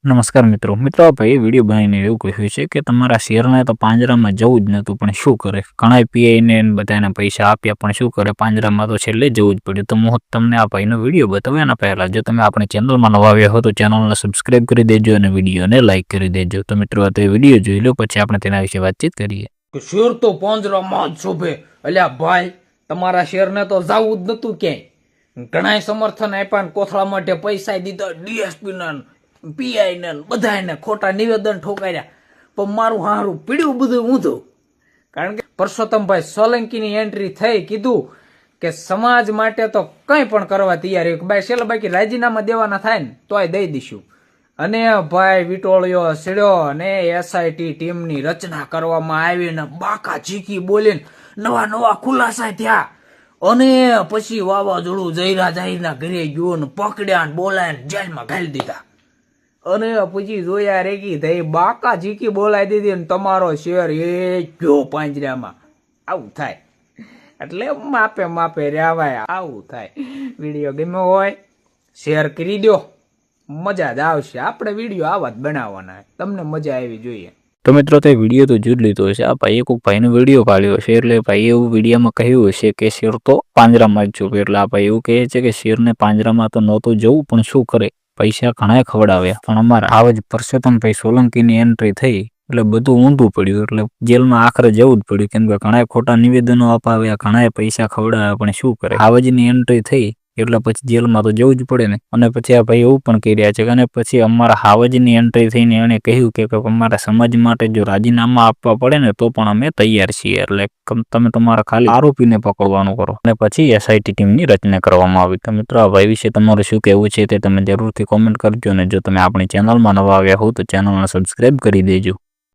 નમસ્કાર મિત્રો આ ભાઈ વિડીયો બનાવીને એવું કહ્યું છે કે તમારા શેરને તો પાંજરામાં જવું જ નહોતું, પણ શું કરે? ઘણા પીઆઈને બધાને પૈસા આપ્યા, પણ શું કરે? પાંજરામાં તો છેલ્લે જવું જ પડ્યું. તો હું તમને આ ભાઈનો વિડીયો બતાવ્યો. એના પહેલા જો તમે આપણી ચેનલમાં નવા આવ્યા હો તો ચેનલને સબસ્ક્રાઇબ કરી દેજો અને વિડીયોને લાઇક કરી દેજો. તો મિત્રો આ તો વિડીયો જોઈ લો, પછી આપણે તેના વિશે વાતચીત કરીએ. શેર તો પાંજરામાં જ શોભે. અલ્યા ભાઈ, તમારા શેરને તો જવું જ નતું ક્યાંય. ઘણા સમર્થન આપ્યા ને કોથળા માટે પૈસા દીધા, ડીએસપી ના પીઆઈ ને બધાને ખોટા નિવેદન ઠોકાર્યા, પણ મારું હારું પીડ્યું બધું ઊંધું. કારણ કે પરસોત્તમભાઈ સોલંકીની એન્ટ્રી થઈ, કીધું કે સમાજ માટે તો કંઈ પણ કરવા તૈયાર. ભાઈ છેલ્લે બાકી રાજીનામા દેવાના થાય ને તોય દઈ દઈશું. અને ભાઈ વિટોળિયો સીડ્યો અને એસઆઈટી ટીમની રચના કરવામાં આવી ને બાકા ચીકી બોલીને નવા ખુલાસા થયા. અને પછી વાવાઝોડું જયરા જાહીરના ઘરે ગયો ને પકડ્યા ને બોલાય જેલમાં ઘાલી દીધા. અને પછી જોયા રેગી થઈ, બાકા ચીકી બોલાવી દીધી ને તમારો શેર એ ગયો પાંજરામાં. આવું થાય એટલે માપે માપે રહેવાય. આવું થાય. વિડીયો ગમ્યો હોય શેર કરી દો, મજા જ આવશે. આપણે વિડીયો આવા જ બનાવવાના, તમને મજા આવી જોઈએ. તો મિત્રો તે વિડીયો તો જોઈ લીધો હશે. આ ભાઈએ કોઈક ભાઈનો વિડીયો પાડ્યો છે, એટલે ભાઈએ એવું વિડીયોમાં કહ્યું હશે કે શેર તો પાંજરામાં જ છું. એટલે આ ભાઈ એવું કહે છે કે શેરને પાંજરામાં તો નહોતું જવું, પણ શું કરે? પૈસા ઘણા ખવડાવ્યા, પણ અમારા આવા જ પરસોત્તમભાઈ સોલંકીની એન્ટ્રી થઈ એટલે બધું ઊંધું પડ્યું. એટલે જેલમાં આખરે જવું જ પડ્યું, કેમ કે ઘણા ખોટા નિવેદનો અપાવ્યા, ઘણા પૈસા ખવડાવ્યા, પણ શું કરે? આવજની એન્ટ્રી થઈ એટલે પછી જેલમાં તો જવું જ પડે ને. અને પછી આ ભાઈ એવું પણ કહી રહ્યા છે કે અને પછી અમારા હાવજની એન્ટ્રી થઈને એણે કહ્યું કે અમારા સમાજ માટે જો રાજીનામા આપવા પડે ને તો પણ અમે તૈયાર છીએ. એટલે તમે તમારા ખાલી આરોપીને પકડવાનું કરો. અને પછી એસઆઈટી ટીમની રચના કરવામાં આવી. તો મિત્રો આ ભાઈ વિશે તમારું શું કહેવું છે તે તમે જરૂરથી કોમેન્ટ કરજો. અને જો તમે આપણી ચેનલમાં નવા આવ્યા હો તો ચેનલને સબસ્ક્રાઇબ કરી દેજો.